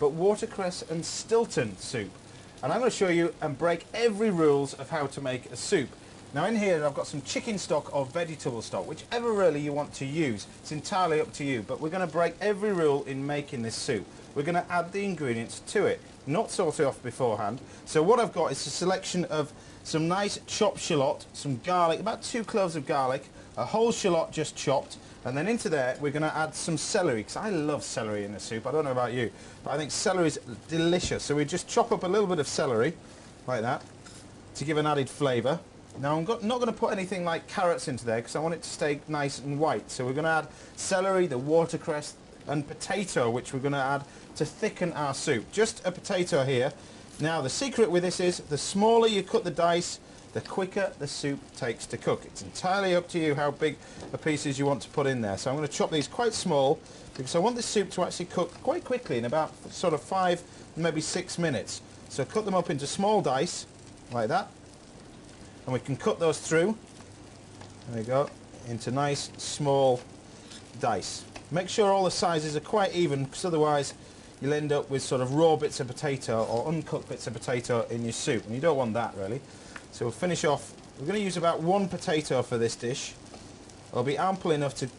but watercress and Stilton soup. And I'm going to show you and break every rules of how to make a soup. Now in here I've got some chicken stock or vegetable stock, whichever really you want to use. It's entirely up to you, but we're going to break every rule in making this soup. We're going to add the ingredients to it, not salt it off beforehand. So what I've got is a selection of some nice chopped shallot, some garlic, about 2 cloves of garlic, a whole shallot just chopped, and then into there we're going to add some celery, because I love celery in the soup. I don't know about you, but I think celery is delicious. So we just chop up a little bit of celery, like that, to give an added flavour. Now I'm not going to put anything like carrots into there, because I want it to stay nice and white. So we're going to add celery, the watercress, and potato, which we're going to add to thicken our soup. Just a potato here. Now the secret with this is, the smaller you cut the dice, the quicker the soup takes to cook. It's entirely up to you how big the pieces you want to put in there. So I'm going to chop these quite small, because I want this soup to actually cook quite quickly, in about sort of 5, maybe 6 minutes. So cut them up into small dice, like that. And we can cut those through, there we go, into nice small dice. Make sure all the sizes are quite even, because otherwise you'll end up with sort of raw bits of potato or uncooked bits of potato in your soup, and you don't want that really. So we'll finish off, we're going to use about 1 potato for this dish. It'll be ample enough to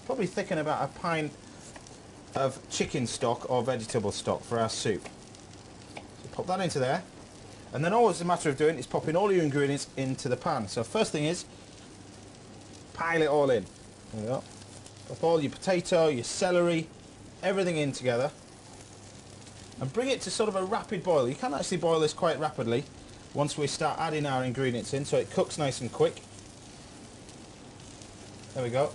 probably thicken about a pint of chicken stock or vegetable stock for our soup. So pop that into there, and then all it's a matter of doing is popping all your ingredients into the pan. So first thing is, pile it all in. There we go. Pop all your potato, your celery, everything in together, and bring it to sort of a rapid boil. You can actually boil this quite rapidly once we start adding our ingredients in, so it cooks nice and quick. There we go.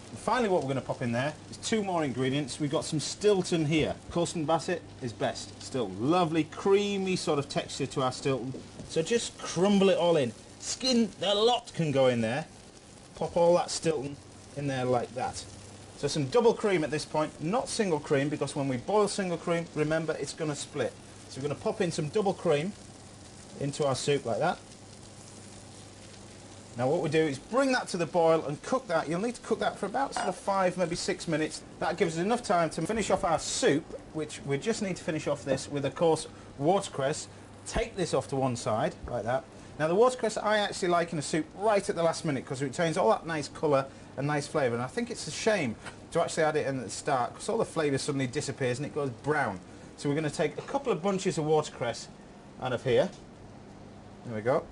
And finally what we're going to pop in there is 2 more ingredients. We've got some Stilton here. Coulston Basset is best. Still lovely, creamy sort of texture to our Stilton. So just crumble it all in. Skin, a lot can go in there. Pop all that Stilton in there like that. So some double cream at this point, not single cream, because when we boil single cream, remember, it's going to split. So we're going to pop in some double cream into our soup like that. Now what we do is bring that to the boil and cook that. You'll need to cook that for about sort of 5, maybe 6 minutes. That gives us enough time to finish off our soup, which we just need to finish off this with, of course, watercress. Take this off to one side, like that. Now the watercress I actually like in a soup right at the last minute, because it retains all that nice colour and nice flavour, and I think it's a shame to actually add it in at the start, because all the flavour suddenly disappears and it goes brown. So we're going to take a couple of bunches of watercress out of here. There we go.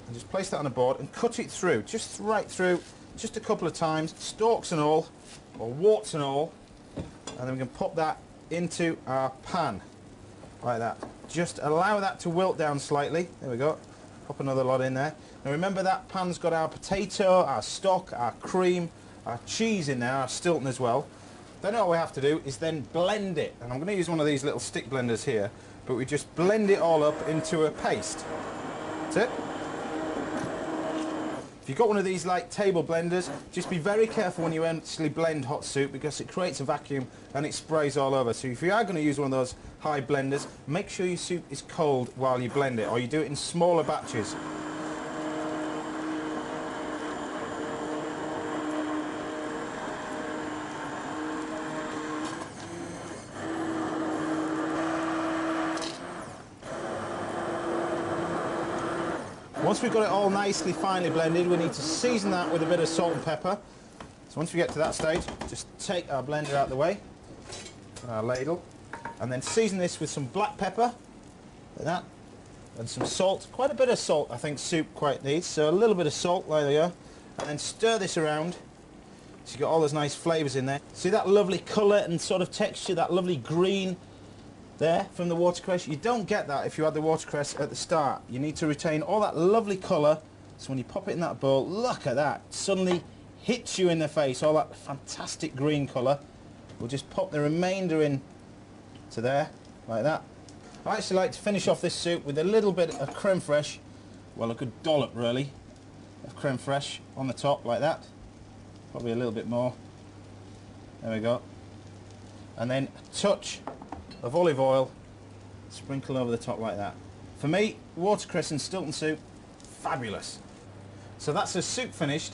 And just place that on a board and cut it through, just right through, just a couple of times, stalks and all, or warts and all, and then we can pop that into our pan, like that. Just allow that to wilt down slightly. There we go. Pop another lot in there. Now remember, that pan's got our potato, our stock, our cream, our cheese in there, our Stilton as well. Then all we have to do is then blend it. And I'm going to use one of these little stick blenders here, but we just blend it all up into a paste. That's it. If you've got one of these like table blenders, just be very careful when you actually blend hot soup, because it creates a vacuum and it sprays all over. So if you are going to use one of those high blenders, make sure your soup is cold while you blend it, or you do it in smaller batches. Once we've got it all nicely finely blended, we need to season that with a bit of salt and pepper. So once we get to that stage, just take our blender out of the way, our ladle, and then season this with some black pepper, like that, and some salt. Quite a bit of salt, I think soup quite needs, so a little bit of salt, like there, and then stir this around so you've got all those nice flavours in there. See that lovely colour and sort of texture, that lovely green there from the watercress? You don't get that if you add the watercress at the start. You need to retain all that lovely colour, so when you pop it in that bowl, look at that, suddenly hits you in the face, all that fantastic green colour. We'll just pop the remainder in to there, like that. I actually like to finish off this soup with a little bit of creme fraiche, well, a good dollop really, of creme fraiche on the top, like that. Probably a little bit more. There we go. And then a touch of olive oil, sprinkle over the top like that. For me, watercress and Stilton soup, fabulous. So that's the soup finished.